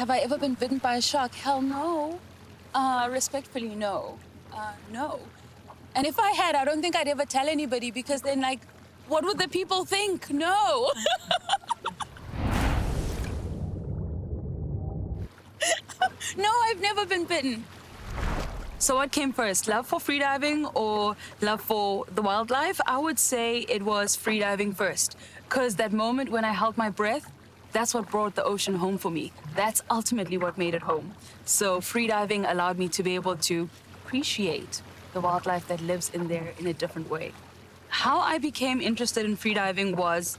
Have I ever been bitten by a shark? Hell no. Respectfully, no. No. And if I had, I don't think I'd ever tell anybody because then, like, what would the people think? No. No, I've never been bitten. So what came first, love for freediving or love for the wildlife? I would say it was freediving first, because that moment when I held my breath, that's what brought the ocean home for me. That's ultimately what made it home. So freediving allowed me to be able to appreciate the wildlife that lives in there in a different way. How I became interested in freediving was,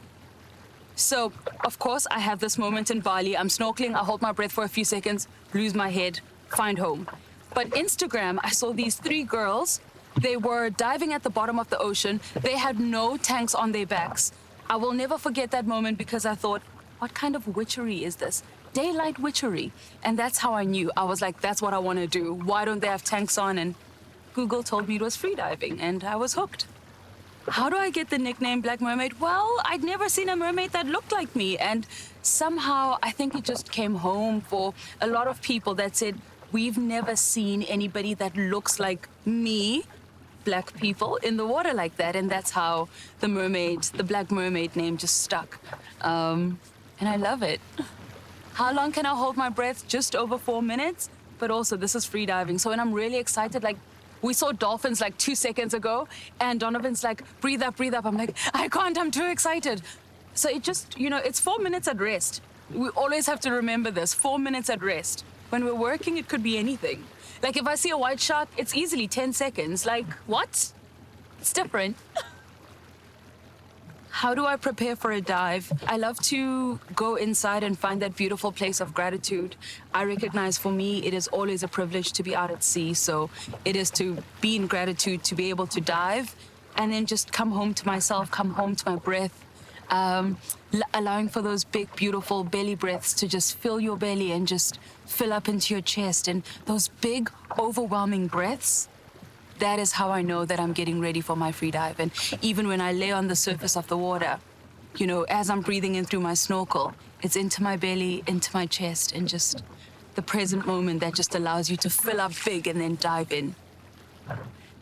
so of course I have this moment in Bali, I'm snorkeling, I hold my breath for a few seconds, lose my head, find home. But Instagram, I saw these 3 girls. They were diving at the bottom of the ocean. They had no tanks on their backs. I will never forget that moment because I thought, what kind of witchery is this? Daylight witchery. And that's how I knew. I was like, that's what I want to do. Why don't they have tanks on? And Google told me it was freediving, and I was hooked. How do I get the nickname Black Mermaid? Well, I'd never seen a mermaid that looked like me. And somehow I think it just came home for a lot of people that said, we've never seen anybody that looks like me, Black people, in the water like that. And that's how the mermaid, the Black Mermaid name just stuck. And I love it. How long can I hold my breath? Just over 4 minutes. But also, this is freediving. So when I'm really excited, like, we saw dolphins like 2 seconds ago, and Donovan's like, breathe up, breathe up. I'm like, I can't, I'm too excited. So it just, it's 4 minutes at rest. We always have to remember this, 4 minutes at rest. When we're working, it could be anything. Like if I see a white shark, it's easily 10 seconds. Like, what? It's different. How do I prepare for a dive? I love to go inside and find that beautiful place of gratitude. I recognize for me, it is always a privilege to be out at sea. So it is to be in gratitude, to be able to dive and then just come home to myself, come home to my breath. Allowing for those big, beautiful belly breaths to just fill your belly and just fill up into your chest. And those big, overwhelming breaths, that is how I know that I'm getting ready for my free dive. And even when I lay on the surface of the water, as I'm breathing in through my snorkel, it's into my belly, into my chest, and just the present moment that just allows you to fill up big and then dive in.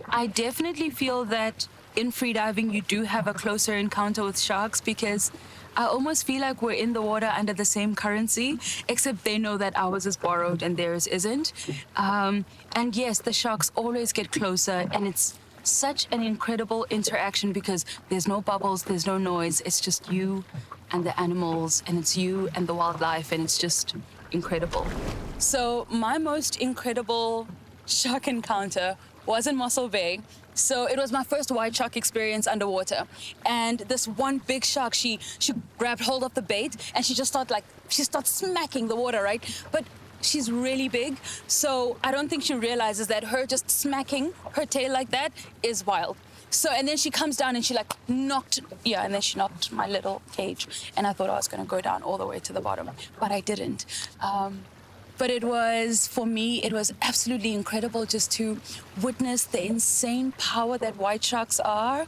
I definitely feel that in freediving, you do have a closer encounter with sharks because I almost feel like we're in the water under the same currency, except they know that ours is borrowed and theirs isn't. And yes, the sharks always get closer, and it's such an incredible interaction because there's no bubbles, there's no noise. It's just you and the animals, and it's you and the wildlife, and it's just incredible. So my most incredible shark encounter was in Mossel Bay. So it was my first white shark experience underwater. And this one big shark, she grabbed hold of the bait and she starts smacking the water, right? But she's really big, so I don't think she realizes that her just smacking her tail like that is wild. So, and then she comes down and she knocked my little cage. And I thought I was gonna go down all the way to the bottom, but I didn't. But for me, it was absolutely incredible just to witness the insane power that white sharks are,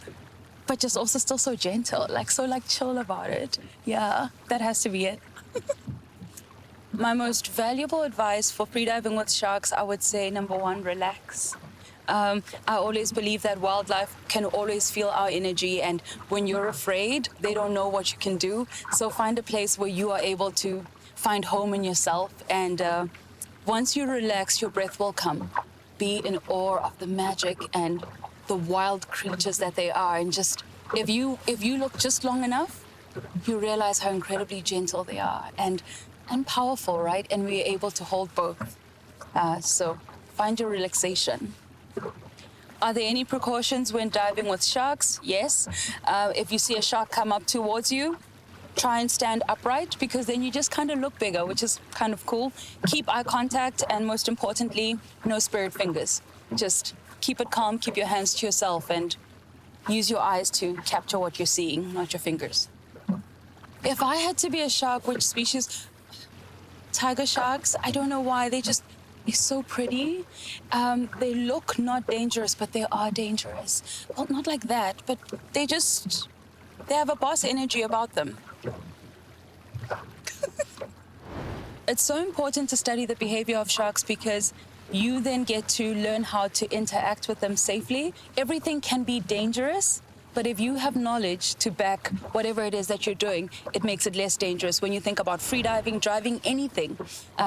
but just also still so gentle, chill about it. Yeah, that has to be it. My most valuable advice for freediving with sharks, I would say, number 1, relax. I always believe that wildlife can always feel our energy, and when you're afraid, they don't know what you can do. So find a place where you are able to find home in yourself, and once you relax, your breath will come. Be in awe of the magic and the wild creatures that they are, and just if you look just long enough, you realize how incredibly gentle they are and powerful, right? And we're able to hold both. So find your relaxation. Are there any precautions when diving with sharks? Yes. If you see a shark come up towards you, try and stand upright, because then you just kind of look bigger, which is kind of cool. Keep eye contact, and most importantly, no spirit fingers. Just keep it calm, keep your hands to yourself, and use your eyes to capture what you're seeing, not your fingers. If I had to be a shark, which species? Tiger sharks. I don't know why, they're so pretty. They look not dangerous, but they are dangerous. Well, not like that, but they have a boss energy about them. It's so important to study the behavior of sharks because you then get to learn how to interact with them safely. Everything can be dangerous, but if you have knowledge to back whatever it is that you're doing, it makes it less dangerous. When you think about freediving, driving, anything,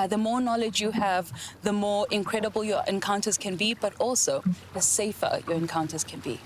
the more knowledge you have, the more incredible your encounters can be, but also the safer your encounters can be.